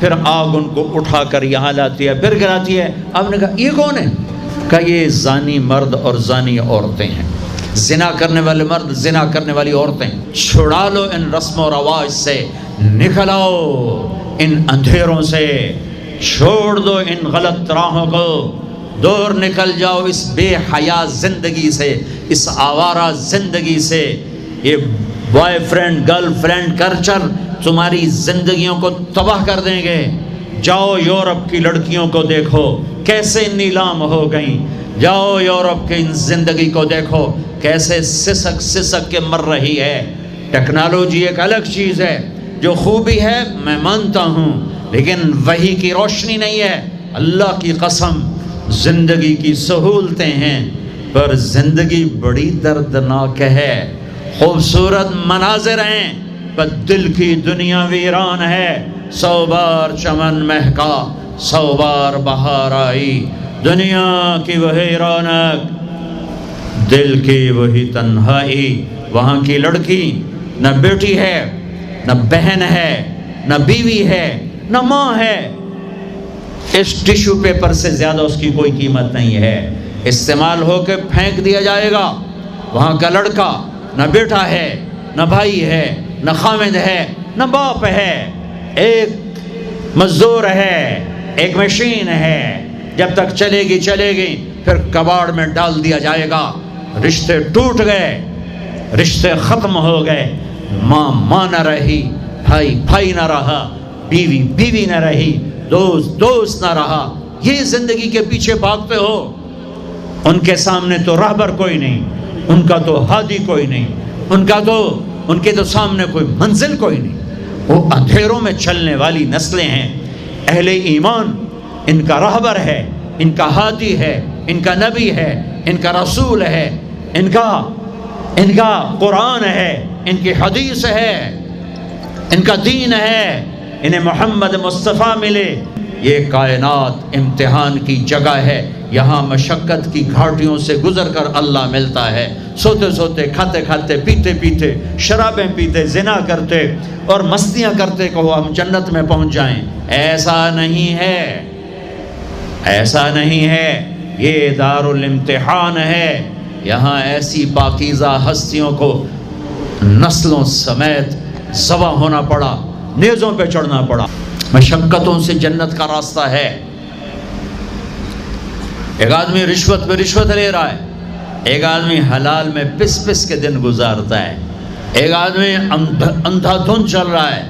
پھر آگ ان کو اٹھا کر یہاں لاتی ہے، پھر گراتی ہے۔ آپ نے کہا یہ کون ہے؟ کہا یہ زانی مرد اور زانی عورتیں ہیں، زنا کرنے والے مرد، زنا کرنے والی عورتیں۔ چھڑا لو ان رسم و رواج سے، نکل آؤ ان اندھیروں سے، چھوڑ دو ان غلط راہوں کو، دور نکل جاؤ اس بے حیا زندگی سے، اس آوارہ زندگی سے۔ یہ boy friend girl friend culture تمہاری زندگیوں کو تباہ کر دیں گے۔ جاؤ یورپ کی لڑکیوں کو دیکھو کیسے نیلام ہو گئیں، جاؤ یورپ کی زندگی کو دیکھو کیسے سسک سسک کے مر رہی ہے۔ ٹیکنالوجی ایک الگ چیز ہے، جو خوبی ہے میں مانتا ہوں، لیکن وحی کی روشنی نہیں ہے۔ اللہ کی قسم زندگی کی سہولتیں ہیں، پر زندگی بڑی دردناک ہے۔ خوبصورت مناظر ہیں پر دل کی دنیا ویران ہے۔ 100 بار چمن مہکا، 100 بار بہار آئی، دنیا کی وہی رونق، دل کی وہی تنہائی۔ وہاں کی لڑکی نہ بیٹی ہے، نہ بہن ہے، نہ بیوی ہے، نہ ماں ہے۔ اس ٹیشو پیپر سے زیادہ اس کی کوئی قیمت نہیں ہے، استعمال ہو کے پھینک دیا جائے گا۔ وہاں کا لڑکا نہ بیٹا ہے، نہ بھائی ہے، نہ خامد ہے، نہ باپ ہے، ایک مزدور ہے، ایک مشین ہے۔ جب تک چلے گی پھر کباڑ میں ڈال دیا جائے گا۔ رشتے ٹوٹ گئے، رشتے ختم ہو گئے، ماں نہ رہی، بھائی نہ رہا، بیوی نہ رہی، دوست نہ رہا۔ یہ زندگی کے پیچھے بھاگتے ہو۔ ان کے سامنے تو راہبر کوئی نہیں، ان کا تو ہادی کوئی نہیں، ان کے تو سامنے کوئی منزل کوئی نہیں۔ وہ اندھیروں میں چلنے والی نسلیں ہیں۔ اہل ایمان ان کا راہبر ہے، ان کا ہادی ہے، ان کا نبی ہے، ان کا رسول ہے، ان کا قرآن ہے، ان کی حدیث ہے، ان کا دین ہے، انہیں محمد مصطفیٰ ملے۔ یہ کائنات امتحان کی جگہ ہے، یہاں مشقت کی گھاٹیوں سے گزر کر اللہ ملتا ہے۔ سوتے سوتے، کھاتے کھاتے، پیتے پیتے، شرابیں پیتے، زنا کرتے اور مستیاں کرتے کہو ہم جنت میں پہنچ جائیں۔ ایسا نہیں ہے، ایسا نہیں ہے۔ یہ دار الامتحان ہے، یہاں ایسی پاکیزہ ہستیوں کو نسلوں سمیت ذبح ہونا پڑا، نیزوں پہ چڑھنا پڑا۔ مشقتوں سے جنت کا راستہ ہے۔ ایک آدمی رشوت پہ رشوت لے رہا ہے، ایک آدمی حلال میں پس کے دن گزارتا ہے، ایک آدمی اندھا دھن چل رہا ہے،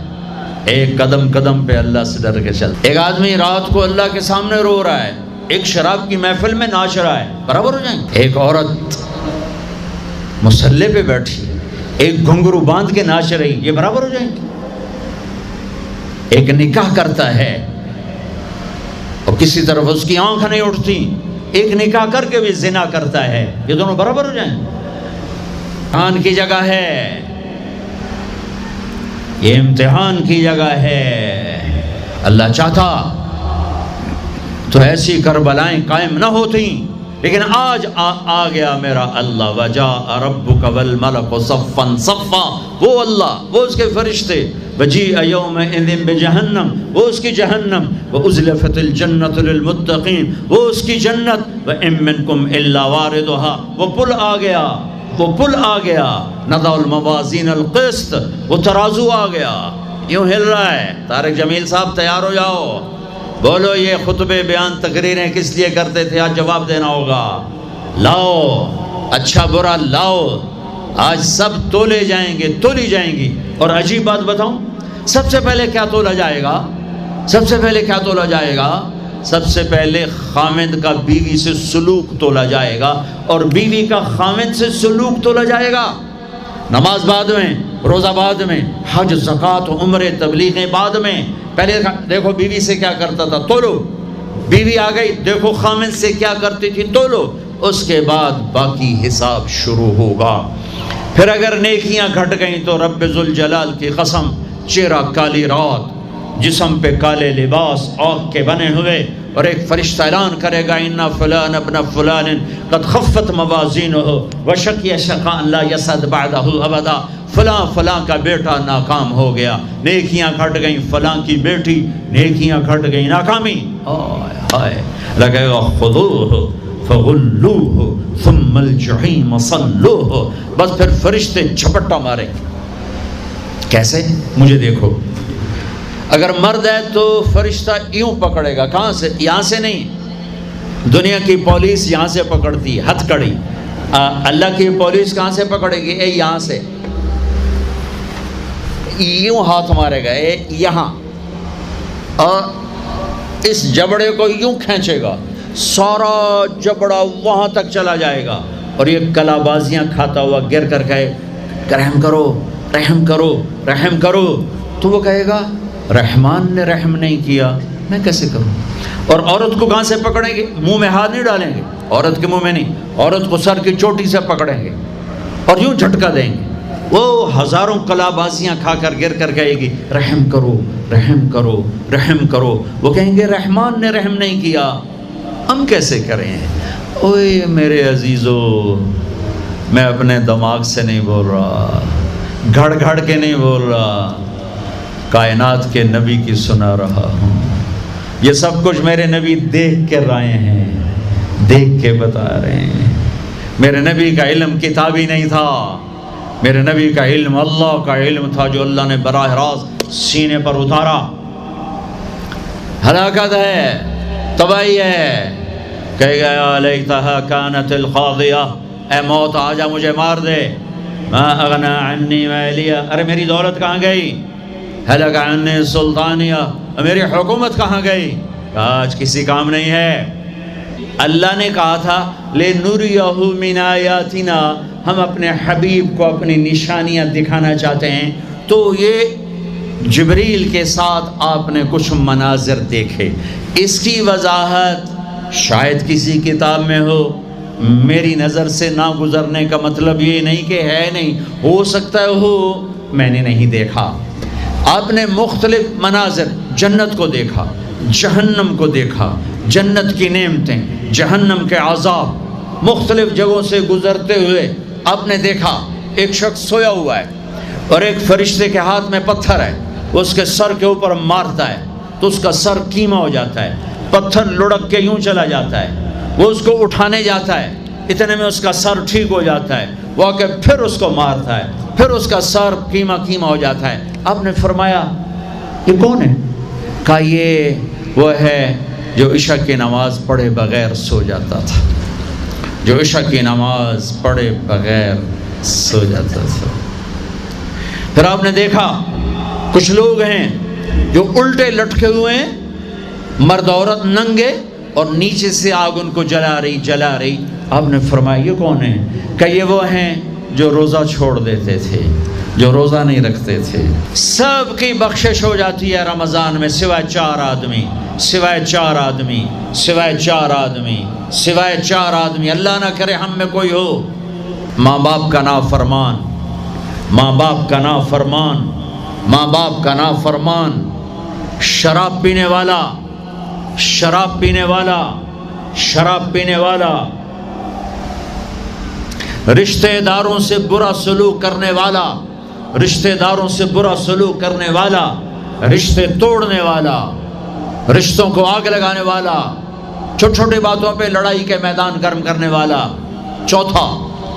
ایک قدم قدم پہ اللہ سے ڈر کے چل، ایک آدمی رات کو اللہ کے سامنے رو رہا ہے، ایک شراب کی محفل میں ناچ رہا ہے۔ برابر ہو جائیں گے؟ ایک عورت مصلی پہ بیٹھی، ایک گھنگرو باندھ کے ناچ رہی، یہ برابر ہو جائیں گے؟ ایک نکاح کرتا ہے اور کسی طرف اس کی آنکھ نہیں اٹھتی، ایک نکاح کر کے بھی زنا کرتا ہے، یہ دونوں برابر ہو جائیں؟ امتحان کی جگہ ہے، یہ امتحان کی جگہ ہے۔ اللہ چاہتا تو ایسی کربلائیں قائم نہ ہوتی، لیکن آج آ گیا میرا اللہ۔ وجاء ربک والملک صفا صفا، وہ اللہ، وہ اس کے فرشتے۔ وجیء یومئذ بجہنم، وہ اس کی جہنم۔ وازلفت الجنۃ للمتقین، وہ اس کی جنت۔ وان منکم الا واردها، وہ پل آ گیا، وہ پل آ گیا۔ نضع الموازین القسط، وہ ترازو آ گیا۔ یوں ہل رہا ہے۔ طارق جمیل صاحب تیار ہو جاؤ، بولو یہ خطبے بیان تقریریں کس لیے کرتے تھے؟ آج جواب دینا ہوگا۔ لاؤ اچھا برا لاؤ، آج سب تولے جائیں گے، تولی جائیں گی۔ اور عجیب بات بتاؤں، سب سے پہلے کیا تولا جائے گا؟ سب سے پہلے کیا تولا جائے گا؟ سب سے پہلے خامد کا بیوی سے سلوک تولا جائے گا، اور بیوی کا خامد سے سلوک تولا جائے گا۔ نماز بعد میں، روزہ بعد میں، حج زکوٰۃ عمرے تبلیغیں بعد میں۔ پہلے دیکھو بیوی سے کیا کرتا تھا، تولو۔ بیوی آ گئی، دیکھو خامد سے کیا کرتی تھی، تولو۔ اس کے بعد باقی حساب شروع ہوگا۔ پھر اگر نیکیاں گھٹ گئیں تو رب ذوالجلال کی قسم، چہرہ کالی رات، جسم پہ کالے لباس آگ کے بنے ہوئے، اور ایک فرشتہ اعلان کرے گا ان فلان ابن فلان قد خفت موازینہ وشقی شقاء لا یسعد بعدہ ابدا، فلاں فلاں کا بیٹا ناکام ہو گیا، نیکیاں گھٹ گئیں، فلاں کی بیٹی نیکیاں گھٹ گئیں، ناکامی۔ ہائے لگے گا خذوہ فغلوہ ثم الجحیم صلوہ، بس پھر فرشتے جھپٹا ماریں گے۔ کیسے؟ مجھے دیکھو، اگر مرد ہے تو فرشتہ یوں پکڑے گا، کہاں سے؟ یہاں سے نہیں، دنیا کی پولیس یہاں سے پکڑتی ہے ہتھ کڑی، اللہ کی پولیس کہاں سے پکڑے گی؟ اے یہاں سے، یوں ہاتھ مارے گا، اے یہاں، اور اس جبڑے کو یوں کھینچے گا، سارا جبڑا وہاں تک چلا جائے گا، اور یہ کلا بازیاں کھاتا ہوا گر کر کہے رحم کرو رحم کرو رحم کرو، تو وہ کہے گا رحمان نے رحم نہیں کیا، میں کیسے کروں؟ اور عورت کو کہاں سے پکڑیں گے؟ منہ میں ہاتھ نہیں ڈالیں گے، عورت کے منہ میں نہیں، عورت کو سر کی چوٹی سے پکڑیں گے اور یوں جھٹکا دیں گے، وہ ہزاروں کلا بازیاں کھا کر گر کر کہے گی رحم کرو رحم کرو رحم کرو، وہ کہیں گے رحمان نے رحم نہیں کیا، ہم کیسے کریں؟ اوے میرے عزیزو، میں اپنے دماغ سے نہیں بول رہا، گھڑ گھڑ کے نہیں بول رہا، کائنات کے نبی کی سنا رہا ہوں۔ یہ سب کچھ میرے نبی دیکھ کے رائے ہیں، دیکھ کے بتا رہے ہیں۔ میرے نبی کا علم کتابی نہیں تھا، میرے نبی کا علم اللہ کا علم تھا جو اللہ نے براہ راست سینے پر اتارا۔ ہلاکت ہے، تباہی ہے، کہے گا یا لیتہا کانت القاضیہ، اے موت آجا مجھے مار دے، ما اغنا عنی مالیہ، ارے میری دولت کہاں گئی؟ ہلک عنی سلطانیہ، میری حکومت کہاں گئی؟ آج کسی کام نہیں ہے۔ اللہ نے کہا تھا لِنُرِيَهُ مِنْ آیَاتِنَا، ہم اپنے حبیب کو اپنی نشانیاں دکھانا چاہتے ہیں، تو یہ جبریل کے ساتھ آپ نے کچھ مناظر دیکھے، اس کی وضاحت شاید کسی کتاب میں ہو، میری نظر سے نہ گزرنے کا مطلب یہ نہیں کہ ہے نہیں، ہو سکتا ہے ہو، میں نے نہیں دیکھا۔ آپ نے مختلف مناظر، جنت کو دیکھا، جہنم کو دیکھا، جنت کی نعمتیں، جہنم کے عذاب، مختلف جگہوں سے گزرتے ہوئے آپ نے دیکھا ایک شخص سویا ہوا ہے اور ایک فرشتے کے ہاتھ میں پتھر ہے، وہ اس کے سر کے اوپر مارتا ہے تو اس کا سر کیما ہو جاتا ہے، پتھر لڑک کے یوں چلا جاتا ہے، وہ اس کو اٹھانے جاتا ہے، اتنے میں اس کا سر ٹھیک ہو جاتا ہے، وہ آ کے پھر اس کو مارتا ہے، پھر اس کا سر کیما کیما ہو جاتا ہے۔ آپ نے فرمایا یہ کون ہے؟ کہا یہ وہ ہے جو عشاء کی نماز پڑھے بغیر سو جاتا تھا، جو عشاء کی نماز پڑھے بغیر سو جاتا تھا۔ پھر آپ نے دیکھا کچھ لوگ ہیں جو الٹے لٹکے ہوئے ہیں، مرد عورت ننگے، اور نیچے سے آگ ان کو جلا رہی۔ آپ نے فرمایا یہ کون ہے؟ کہ یہ وہ ہیں جو روزہ چھوڑ دیتے تھے، جو روزہ نہیں رکھتے تھے۔ سب کی بخشش ہو جاتی ہے رمضان میں سوائے چار آدمی، سوائے چار آدمی، سوائے چار آدمی، سوائے چار آدمی، اللہ نہ کرے ہم میں کوئی ہو۔ ماں باپ کا نافرمان، ماں باپ کا نافرمان، ماں باپ کا نافرمان، شراب پینے والا، شراب پینے والا، شراب پینے والا، رشتہ داروں سے برا سلوک کرنے والا، رشتہ داروں سے برا سلوک کرنے والا، رشتے توڑنے والا، رشتوں کو آگ لگانے والا، چھوٹی چھوٹی باتوں پہ لڑائی کے میدان گرم کرنے والا۔ چوتھا،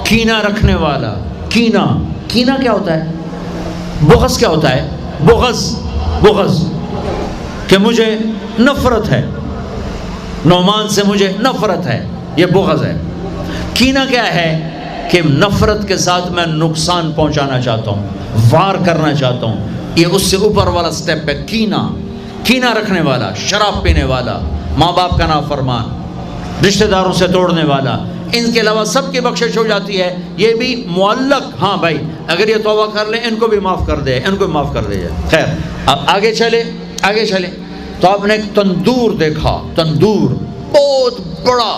کینہ رکھنے والا۔ کینہ، کینہ کیا ہوتا ہے؟ بغض کیا ہوتا ہے؟ بغض کہ مجھے نفرت ہے، نعمان سے مجھے نفرت ہے، یہ بغض ہے۔ کینہ کیا ہے؟ کہ نفرت کے ساتھ میں نقصان پہنچانا چاہتا ہوں، وار کرنا چاہتا ہوں، یہ اس سے اوپر والا سٹیپ ہے کینہ۔ کینہ رکھنے والا، شراب پینے والا، ماں باپ کا نافرمان، رشتہ داروں سے توڑنے والا، ان کے علاوہ سب کی بخشش ہو جاتی ہے۔ یہ بھی معلق، ہاں بھائی اگر یہ توبہ کر لیں ان کو بھی معاف کر دے، ان کو بھی معاف کر دے جائے۔ خیر اب آگے چلے تو آپ نے ایک تندور دیکھا، تندور بہت بڑا،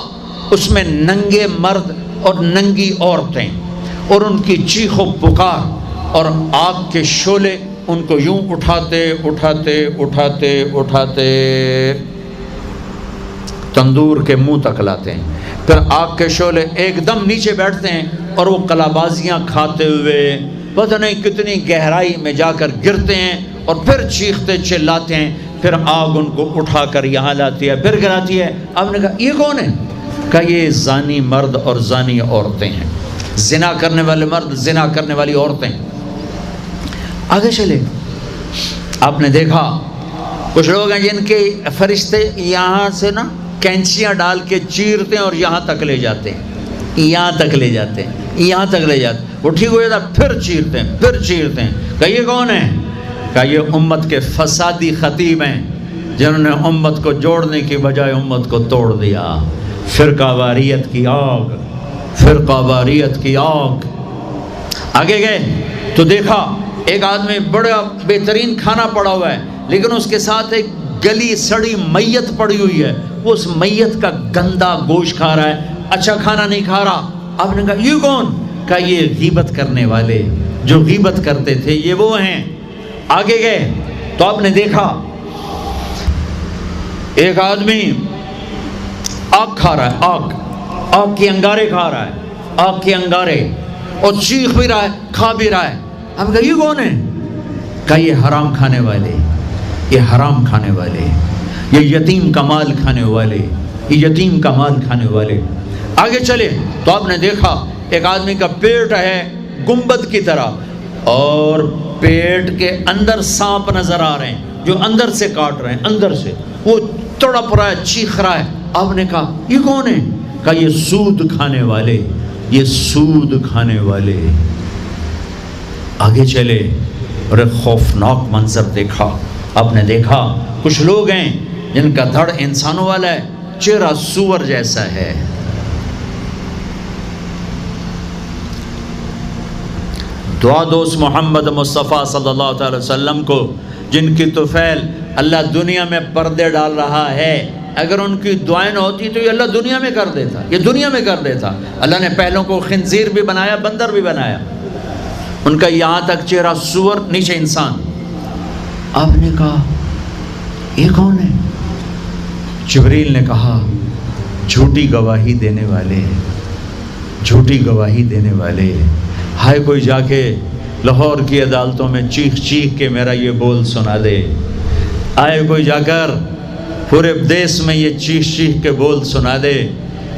اس میں ننگے مرد اور ننگی عورتیں، اور ان کی چیخ و پکار، اور آگ کے شعلے ان کو یوں اٹھاتے اٹھاتے اٹھاتے اٹھاتے تندور کے منہ تک لاتے ہیں، پھر آگ کے شعلے ایک دم نیچے بیٹھتے ہیں اور وہ قلابازیاں کھاتے ہوئے پتہ نہیں کتنی گہرائی میں جا کر گرتے ہیں اور پھر چیختے چلاتے ہیں، پھر آگ ان کو اٹھا کر یہاں لاتی ہے، پھر گراتی ہے۔ آپ نے کہا یہ کون ہے؟ کہا یہ زانی مرد اور زانی عورتیں ہیں، زنا کرنے والے مرد، زنا کرنے والی عورتیں۔ آگے چلے، آپ نے دیکھا کچھ لوگ ہیں جن کے فرشتے یہاں سے نا کینچیاں ڈال کے چیرتے ہیں اور یہاں تک لے جاتے ہیں، یہاں تک لے جاتے ہیں، یہاں تک لے جاتے ہیں، وہ ٹھیک ہو جاتا پھر چیرتے ہیں، پھر چیرتے ہیں۔ کہا یہ کون ہے؟ کہا یہ امت کے فسادی خطیب ہیں جنہوں نے امت کو جوڑنے کی بجائے امت کو توڑ دیا۔ فرقہ واریت کی آگ، فرقہ واریت کی آگ۔ آگے گئے تو دیکھا ایک آدمی بڑا بہترین کھانا پڑا ہوا ہے، لیکن اس کے ساتھ ایک گلی سڑی میت پڑی ہوئی ہے، وہ اس میت کا گندا گوشت کھا رہا ہے، اچھا کھانا نہیں کھا رہا۔ آپ نے کہا یہ کون؟ کہا یہ غیبت کرنے والے جو غیبت کرتے تھے یہ وہ ہیں۔ آگے گئے تو آپ نے دیکھا ایک آدمی آگ کھا رہا ہے، آگ کے انگارے کھا رہا ہے، آگ کے انگارے، اور چیخ بھی رہا ہے، کھا بھی رہا ہے۔ ہم کہا یہ کون ہے؟ کہا یہ حرام کھانے والے، یہ حرام کھانے والے، یہ یتیم کا مال کھانے والے، یہ یتیم کا مال کھانے والے۔ آگے چلے تو آپ نے دیکھا ایک آدمی کا پیٹ ہے گنبد کی طرح اور پیٹ کے اندر سانپ نظر آ رہے ہیں جو اندر سے کاٹ رہے ہیں، اندر سے وہ تڑپ رہا ہے، چیخ رہا ہے۔ آپ نے کہا یہ کون ہے؟ کہا یہ سود کھانے والے، یہ سود کھانے والے۔ آگے چلے اور ایک خوفناک منظر دیکھا۔ آپ نے دیکھا کچھ لوگ ہیں جن کا دھڑ انسانوں والا ہے، چہرہ سور جیسا ہے۔ دعا دوست محمد مصطفیٰ صلی اللہ تعالی وسلم کو، جن کی طفیل اللہ دنیا میں پردے ڈال رہا ہے، اگر ان کی دعائیں نہ ہوتی تو یہ اللہ دنیا میں کر دیتا، یہ دنیا میں کر دیتا۔ اللہ نے پہلوں کو خنزیر بھی بنایا، بندر بھی بنایا، ان کا یہاں تک چہرہ سور، نیچے انسان۔ آپ نے کہا یہ کون ہے؟ جبریل نے کہا جھوٹی گواہی دینے والے، جھوٹی گواہی دینے والے۔ ہائے کوئی جا کے لاہور کی عدالتوں میں چیخ چیخ کے میرا یہ بول سنا دے، آئے کوئی جا کر پورے دیس میں یہ چیخ چیخ کے بول سنا دے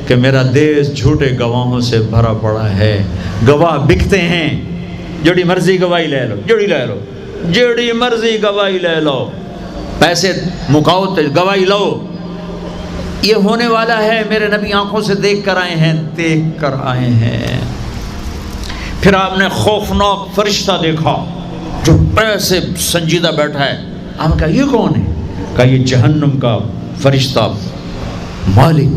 کہ میرا دیس جھوٹے گواہوں سے بھرا پڑا ہے، گواہ بکتے ہیں، جڑی مرضی گواہی لے لو، جڑی مرضی گواہی لے لو، پیسے مکاؤ تو گواہی لو۔ یہ ہونے والا ہے، میرے نبی آنکھوں سے دیکھ کر آئے ہیں، دیکھ کر آئے ہیں۔ پھر آپ نے خوفناک فرشتہ دیکھا جو ایسے سنجیدہ بیٹھا ہے۔ ہم کہا یہ کون ہے؟ کہا یہ جہنم کا فرشتہ مالک